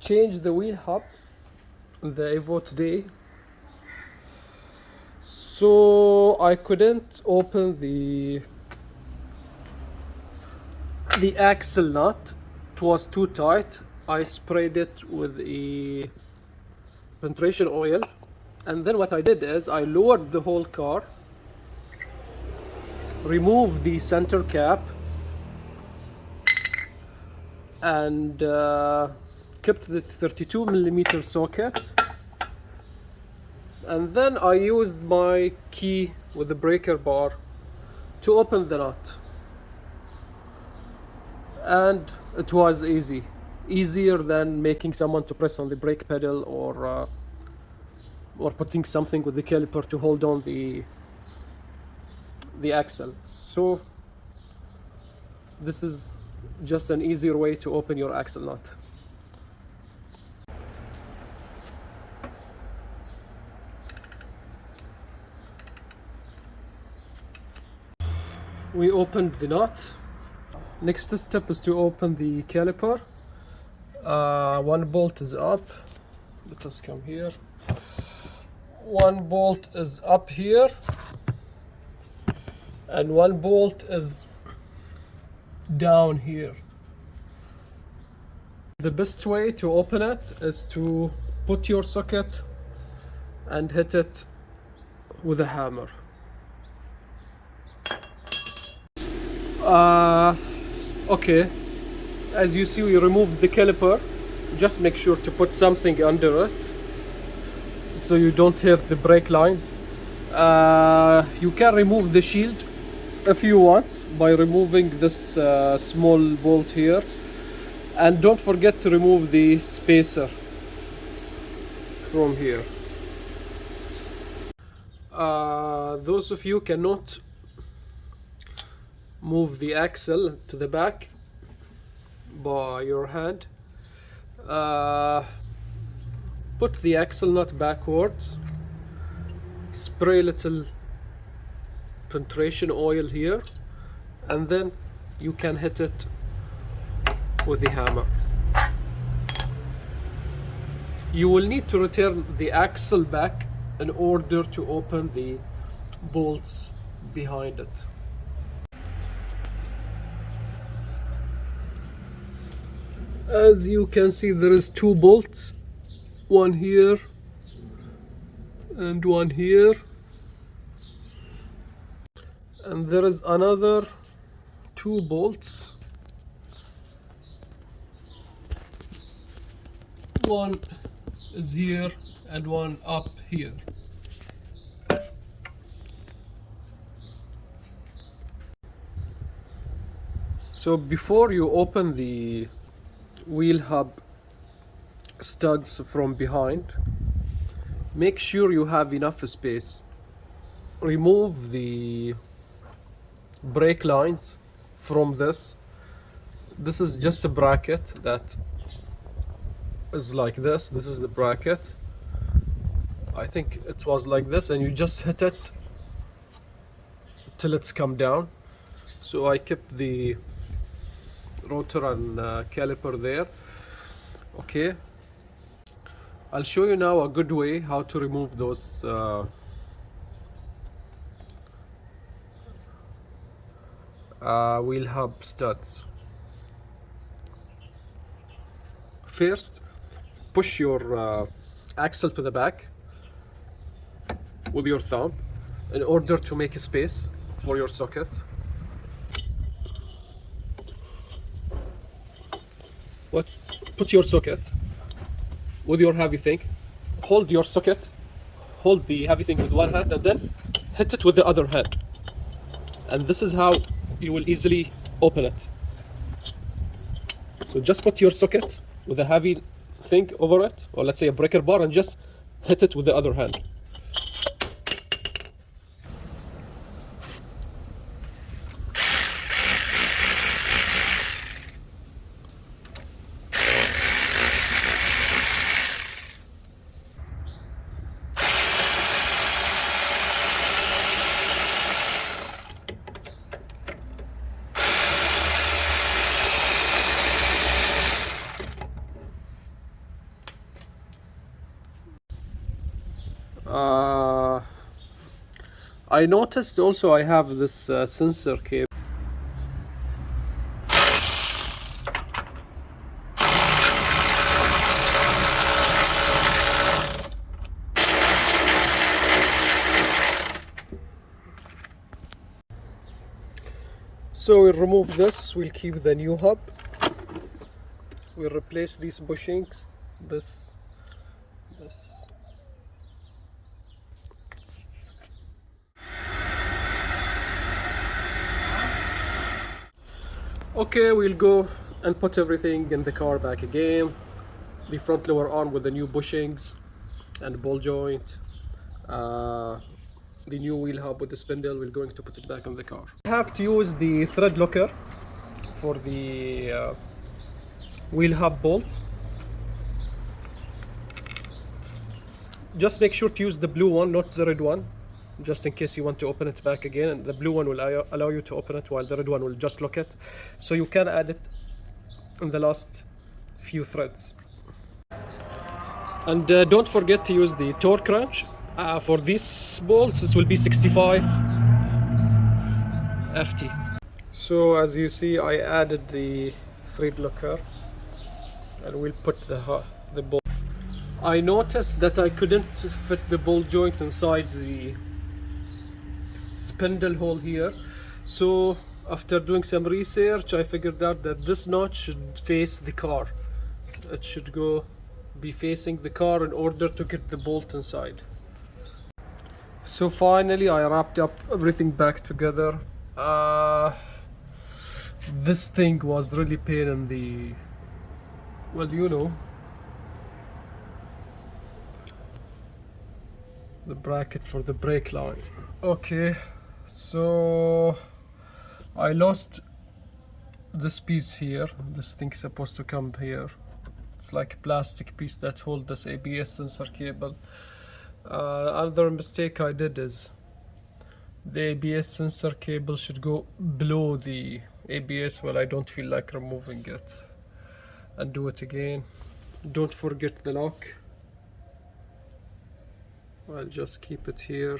changed the wheel hub in the Evo today, so I couldn't open the axle nut. It was too tight. I sprayed it with a penetration oil, and then what I did is I lowered the whole car, removed the center cap, and kept the 32mm socket, and then I used my key with the breaker bar to open the nut, and it was easier than making someone to press on the brake pedal or putting something with the caliper to hold on the axle. So this is just an easier way to open your axle nut. We opened the nut. Next step is to open the caliper. One bolt is up. Let us come here. One bolt is up here, and one bolt is down here. The best way to open it is to put your socket and hit it with a hammer. Okay, as you see, we removed the caliper. Just make sure to put something under it so you don't hit the brake lines. You can remove the shield if you want by removing this small bolt here, and don't forget to remove the spacer from here. Those of you cannot move the axle to the back by your hand, put the axle nut backwards, spray a little penetration oil here, and then you can hit it with the hammer. You will need to return the axle back in order to open the bolts behind it. As you can see, there is two bolts, one here and one here, and there is another two bolts, one is here and one up here. So before you open the wheel hub studs from behind, make sure you have enough space. Remove the brake lines from this. This is just a bracket that is like this. This is the bracket. I think it was like this, and you just hit it till it's come down. So I kept the rotor and caliper there. Okay, I'll show you now a good way how to remove those wheel hub studs. First, push your axle to the back with your thumb in order to make a space for your socket. Put your socket with your heavy thing. Hold your socket, hold the heavy thing with one hand, and then hit it with the other hand. And this is how you will easily open it. So just put your socket with a heavy thing over it, or let's say a breaker bar, and just hit it with the other hand. uh, I noticed also I have this sensor cable. So we'll remove this, we'll keep the new hub, we'll replace these bushings, this. Okay, we'll go and put everything in the car back again. The front lower arm with the new bushings and ball joint. The new wheel hub with the spindle, we're going to put it back on the car. I have to use the thread locker for the wheel hub bolts. Just make sure to use the blue one, not the red one, just in case you want to open it back again, and the blue one will allow you to open it, while the red one will just lock it. So you can add it in the last few threads. And don't forget to use the torque wrench. For these bolts it will be 65 FT. So as you see, I added the thread locker and we'll put the bolt. I noticed that I couldn't fit the bolt joint inside the spindle hole here, so after doing some research I figured out that this notch should face the car. It should be facing the car in order to get the bolt inside. So finally I wrapped up everything back together. This thing was really pain in the, well, you know, the bracket for the brake line. Okay, so I lost this piece here. This thing's supposed to come here. It's like a plastic piece that holds this ABS sensor cable. Another mistake I did is the ABS sensor cable should go below the ABS. Well, I don't feel like removing it. And do it again. Don't forget the lock. I'll just keep it here.